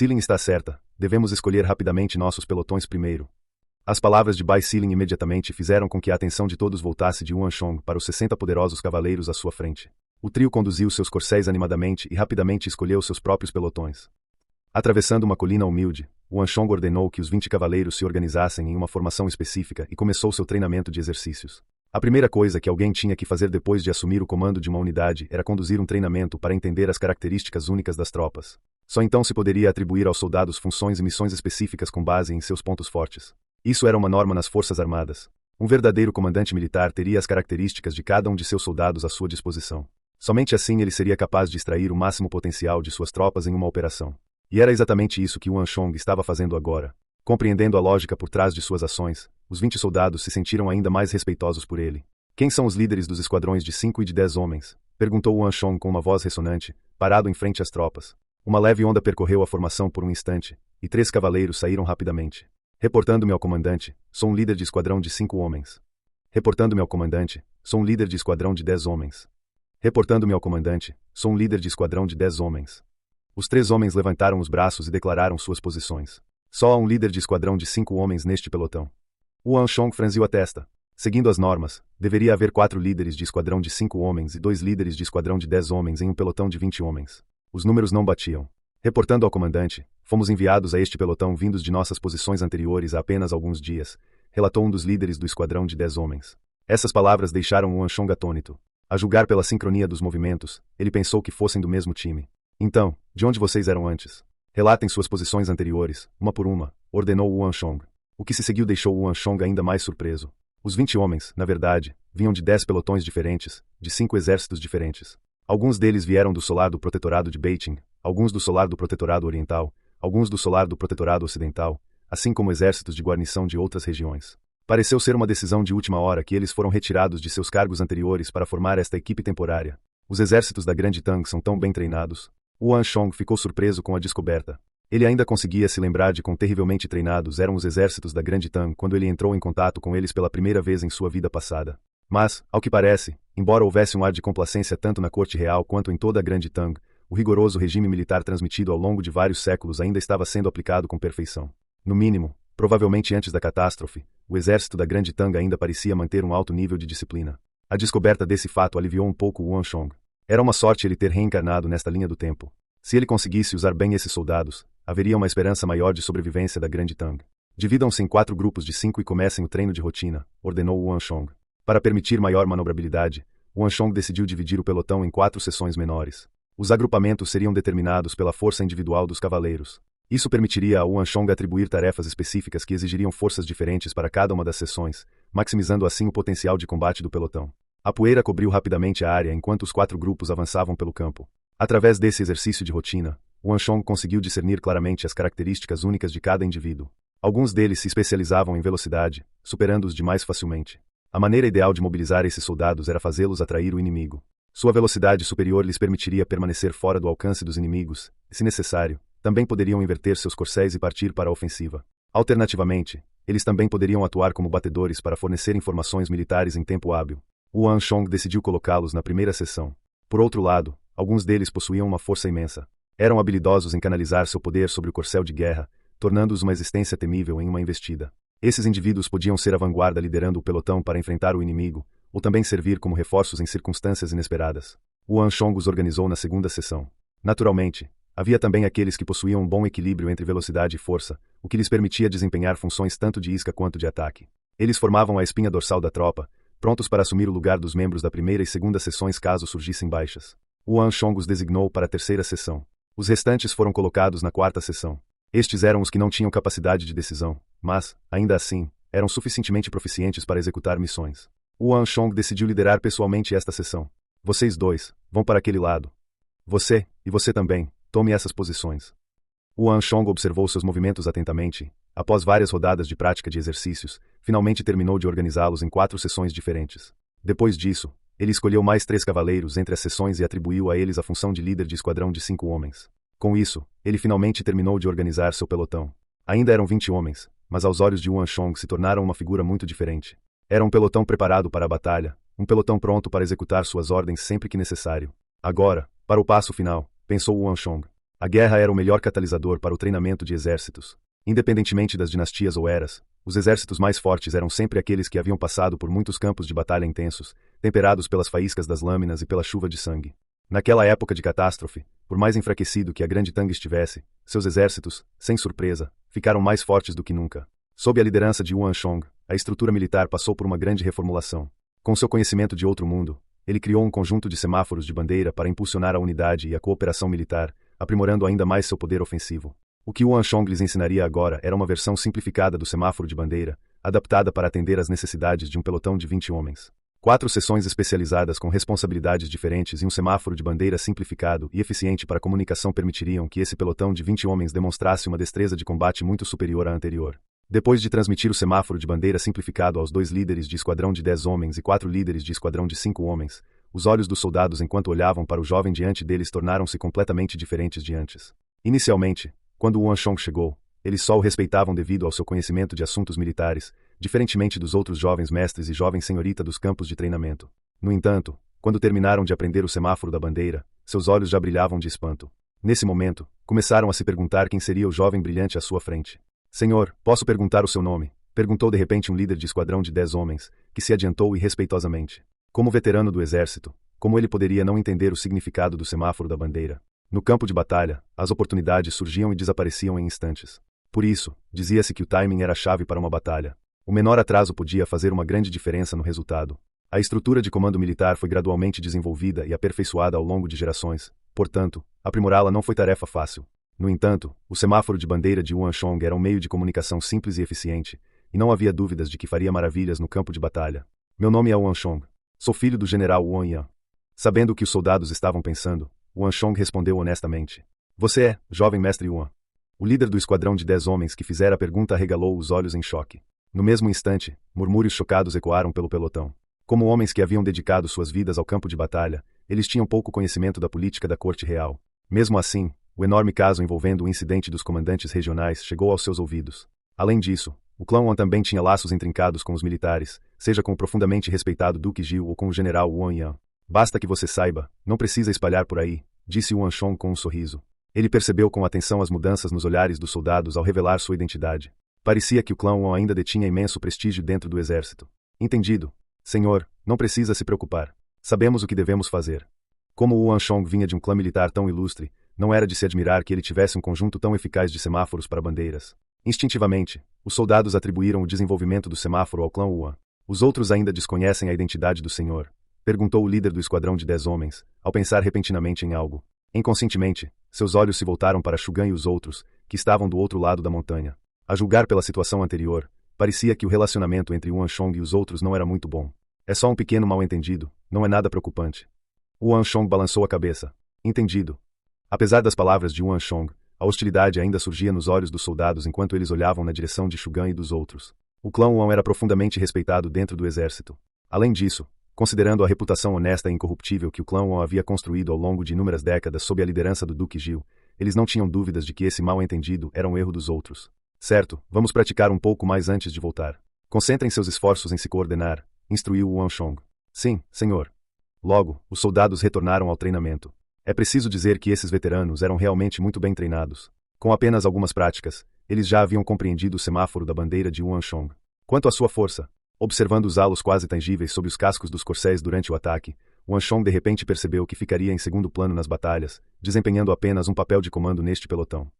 Sealing está certa. Devemos escolher rapidamente nossos pelotões primeiro. As palavras de Bai Sealing imediatamente fizeram com que a atenção de todos voltasse de Yuan Shong para os 60 poderosos cavaleiros à sua frente. O trio conduziu seus corcéis animadamente e rapidamente escolheu seus próprios pelotões. Atravessando uma colina humilde, Yuan Shong ordenou que os 20 cavaleiros se organizassem em uma formação específica e começou seu treinamento de exercícios. A primeira coisa que alguém tinha que fazer depois de assumir o comando de uma unidade era conduzir um treinamento para entender as características únicas das tropas. Só então se poderia atribuir aos soldados funções e missões específicas com base em seus pontos fortes. Isso era uma norma nas Forças Armadas. Um verdadeiro comandante militar teria as características de cada um de seus soldados à sua disposição. Somente assim ele seria capaz de extrair o máximo potencial de suas tropas em uma operação. E era exatamente isso que Yuan Shong estava fazendo agora. Compreendendo a lógica por trás de suas ações, os 20 soldados se sentiram ainda mais respeitosos por ele. Quem são os líderes dos esquadrões de 5 e de 10 homens? Perguntou Yuan Shong com uma voz ressonante, parado em frente às tropas. Uma leve onda percorreu a formação por um instante, e 3 cavaleiros saíram rapidamente. Reportando-me ao comandante, sou um líder de esquadrão de 5 homens. Reportando-me ao comandante, sou um líder de esquadrão de 10 homens. Reportando-me ao comandante, sou um líder de esquadrão de 10 homens. Os 3 homens levantaram os braços e declararam suas posições. Só há um líder de esquadrão de 5 homens neste pelotão. Yuan Shong franziu a testa. Seguindo as normas, deveria haver 4 líderes de esquadrão de 5 homens e 2 líderes de esquadrão de 10 homens em um pelotão de 20 homens. Os números não batiam. Reportando ao comandante, fomos enviados a este pelotão vindos de nossas posições anteriores há apenas alguns dias, relatou um dos líderes do esquadrão de 10 homens. Essas palavras deixaram Yuan Shong atônito. A julgar pela sincronia dos movimentos, ele pensou que fossem do mesmo time. Então, de onde vocês eram antes? Relatem suas posições anteriores, uma por uma, ordenou Yuan Shong. O que se seguiu deixou Yuan Shong ainda mais surpreso. Os 20 homens, na verdade, vinham de 10 pelotões diferentes, de 5 exércitos diferentes. Alguns deles vieram do solar do protetorado de Beiting, alguns do solar do protetorado oriental, alguns do solar do protetorado ocidental, assim como exércitos de guarnição de outras regiões. Pareceu ser uma decisão de última hora que eles foram retirados de seus cargos anteriores para formar esta equipe temporária. Os exércitos da Grande Tang são tão bem treinados. Yuan Shong ficou surpreso com a descoberta. Ele ainda conseguia se lembrar de quão terrivelmente treinados eram os exércitos da Grande Tang quando ele entrou em contato com eles pela primeira vez em sua vida passada. Mas, ao que parece, embora houvesse um ar de complacência tanto na corte real quanto em toda a Grande Tang, o rigoroso regime militar transmitido ao longo de vários séculos ainda estava sendo aplicado com perfeição. No mínimo, provavelmente antes da catástrofe, o exército da Grande Tang ainda parecia manter um alto nível de disciplina. A descoberta desse fato aliviou um pouco Yuan Shong. Era uma sorte ele ter reencarnado nesta linha do tempo. Se ele conseguisse usar bem esses soldados, haveria uma esperança maior de sobrevivência da Grande Tang. Dividam-se em 4 grupos de 5 e comecem o treino de rotina, ordenou Yuan Shong. Para permitir maior manobrabilidade, Yuan Shong decidiu dividir o pelotão em 4 seções menores. Os agrupamentos seriam determinados pela força individual dos cavaleiros. Isso permitiria a Yuan Shong atribuir tarefas específicas que exigiriam forças diferentes para cada uma das seções, maximizando assim o potencial de combate do pelotão. A poeira cobriu rapidamente a área enquanto os 4 grupos avançavam pelo campo. Através desse exercício de rotina, Yuan Shong conseguiu discernir claramente as características únicas de cada indivíduo. Alguns deles se especializavam em velocidade, superando-os demais facilmente. A maneira ideal de mobilizar esses soldados era fazê-los atrair o inimigo. Sua velocidade superior lhes permitiria permanecer fora do alcance dos inimigos, e, se necessário, também poderiam inverter seus corcéis e partir para a ofensiva. Alternativamente, eles também poderiam atuar como batedores para fornecer informações militares em tempo hábil. Yuan Shong decidiu colocá-los na primeira seção. Por outro lado, alguns deles possuíam uma força imensa. Eram habilidosos em canalizar seu poder sobre o corcel de guerra, tornando-os uma existência temível em uma investida. Esses indivíduos podiam ser a vanguarda liderando o pelotão para enfrentar o inimigo, ou também servir como reforços em circunstâncias inesperadas. Yuan Shong os organizou na segunda seção. Naturalmente, havia também aqueles que possuíam um bom equilíbrio entre velocidade e força, o que lhes permitia desempenhar funções tanto de isca quanto de ataque. Eles formavam a espinha dorsal da tropa, prontos para assumir o lugar dos membros da primeira e segunda seções caso surgissem baixas. Yuan Shong os designou para a terceira seção. Os restantes foram colocados na quarta seção. Estes eram os que não tinham capacidade de decisão, mas, ainda assim, eram suficientemente proficientes para executar missões. Yuan Shong decidiu liderar pessoalmente esta seção. Vocês 2, vão para aquele lado. Você, e você também, tome essas posições. Yuan Shong observou seus movimentos atentamente. Após várias rodadas de prática de exercícios, finalmente terminou de organizá-los em 4 seções diferentes. Depois disso, ele escolheu mais 3 cavaleiros entre as seções e atribuiu a eles a função de líder de esquadrão de 5 homens. Com isso, ele finalmente terminou de organizar seu pelotão. Ainda eram 20 homens, mas aos olhos de Yuan Shong se tornaram uma figura muito diferente. Era um pelotão preparado para a batalha, um pelotão pronto para executar suas ordens sempre que necessário. Agora, para o passo final, pensou Yuan Shong. A guerra era o melhor catalisador para o treinamento de exércitos. Independentemente das dinastias ou eras, os exércitos mais fortes eram sempre aqueles que haviam passado por muitos campos de batalha intensos, temperados pelas faíscas das lâminas e pela chuva de sangue. Naquela época de catástrofe, por mais enfraquecido que a Grande Tang estivesse, seus exércitos, sem surpresa, ficaram mais fortes do que nunca. Sob a liderança de Yuan Shong, a estrutura militar passou por uma grande reformulação. Com seu conhecimento de outro mundo, ele criou um conjunto de semáforos de bandeira para impulsionar a unidade e a cooperação militar, aprimorando ainda mais seu poder ofensivo. O que Yuan Shong lhes ensinaria agora era uma versão simplificada do semáforo de bandeira, adaptada para atender às necessidades de um pelotão de 20 homens. 4 seções especializadas com responsabilidades diferentes e um semáforo de bandeira simplificado e eficiente para comunicação permitiriam que esse pelotão de 20 homens demonstrasse uma destreza de combate muito superior à anterior. Depois de transmitir o semáforo de bandeira simplificado aos 2 líderes de esquadrão de 10 homens e 4 líderes de esquadrão de 5 homens, os olhos dos soldados enquanto olhavam para o jovem diante deles tornaram-se completamente diferentes de antes. Inicialmente, quando Yuan Shong chegou, eles só o respeitavam devido ao seu conhecimento de assuntos militares, diferentemente dos outros jovens mestres e jovens senhorita dos campos de treinamento. No entanto, quando terminaram de aprender o semáforo da bandeira, seus olhos já brilhavam de espanto. Nesse momento, começaram a se perguntar quem seria o jovem brilhante à sua frente. Senhor, posso perguntar o seu nome? Perguntou de repente um líder de esquadrão de 10 homens, que se adiantou irrespeitosamente. Como veterano do exército, como ele poderia não entender o significado do semáforo da bandeira? No campo de batalha, as oportunidades surgiam e desapareciam em instantes. Por isso, dizia-se que o timing era a chave para uma batalha. O menor atraso podia fazer uma grande diferença no resultado. A estrutura de comando militar foi gradualmente desenvolvida e aperfeiçoada ao longo de gerações, portanto, aprimorá-la não foi tarefa fácil. No entanto, o semáforo de bandeira de Yuan Shong era um meio de comunicação simples e eficiente, e não havia dúvidas de que faria maravilhas no campo de batalha. Meu nome é Yuan Shong. Sou filho do general Wang Yan. Sabendo o que os soldados estavam pensando, Yuan Shong respondeu honestamente. Você é, jovem mestre Yuan. O líder do esquadrão de 10 homens que fizera a pergunta arregalou os olhos em choque. No mesmo instante, murmúrios chocados ecoaram pelo pelotão. Como homens que haviam dedicado suas vidas ao campo de batalha, eles tinham pouco conhecimento da política da corte real. Mesmo assim, o enorme caso envolvendo o incidente dos comandantes regionais chegou aos seus ouvidos. Além disso, o clã Wan também tinha laços intrincados com os militares, seja com o profundamente respeitado Duque Gil ou com o general Wang Yan. Basta que você saiba, não precisa espalhar por aí, disse Yuan Shong com um sorriso. Ele percebeu com atenção as mudanças nos olhares dos soldados ao revelar sua identidade. Parecia que o clã Wan ainda detinha imenso prestígio dentro do exército. Entendido. Senhor, não precisa se preocupar. Sabemos o que devemos fazer. Como Yuan Shong vinha de um clã militar tão ilustre, não era de se admirar que ele tivesse um conjunto tão eficaz de semáforos para bandeiras. Instintivamente, os soldados atribuíram o desenvolvimento do semáforo ao clã Wan. Os outros ainda desconhecem a identidade do senhor? Perguntou o líder do esquadrão de 10 homens, ao pensar repentinamente em algo. Inconscientemente, seus olhos se voltaram para Shugan e os outros, que estavam do outro lado da montanha. A julgar pela situação anterior, parecia que o relacionamento entre Yuan Shong e os outros não era muito bom. É só um pequeno mal-entendido, não é nada preocupante. Yuan Shong balançou a cabeça. Entendido. Apesar das palavras de Yuan Shong, a hostilidade ainda surgia nos olhos dos soldados enquanto eles olhavam na direção de Shugan e dos outros. O clã Wan era profundamente respeitado dentro do exército. Além disso, considerando a reputação honesta e incorruptível que o clã Wan havia construído ao longo de inúmeras décadas sob a liderança do Duque Gil, eles não tinham dúvidas de que esse mal-entendido era um erro dos outros. Certo, vamos praticar um pouco mais antes de voltar. Concentrem seus esforços em se coordenar, instruiu Yuan Shong. Sim, senhor. Logo, os soldados retornaram ao treinamento. É preciso dizer que esses veteranos eram realmente muito bem treinados. Com apenas algumas práticas, eles já haviam compreendido o semáforo da bandeira de Yuan Shong. Quanto à sua força, observando os halos quase tangíveis sob os cascos dos corcéis durante o ataque, Yuan Shong de repente percebeu que ficaria em segundo plano nas batalhas, desempenhando apenas um papel de comando neste pelotão.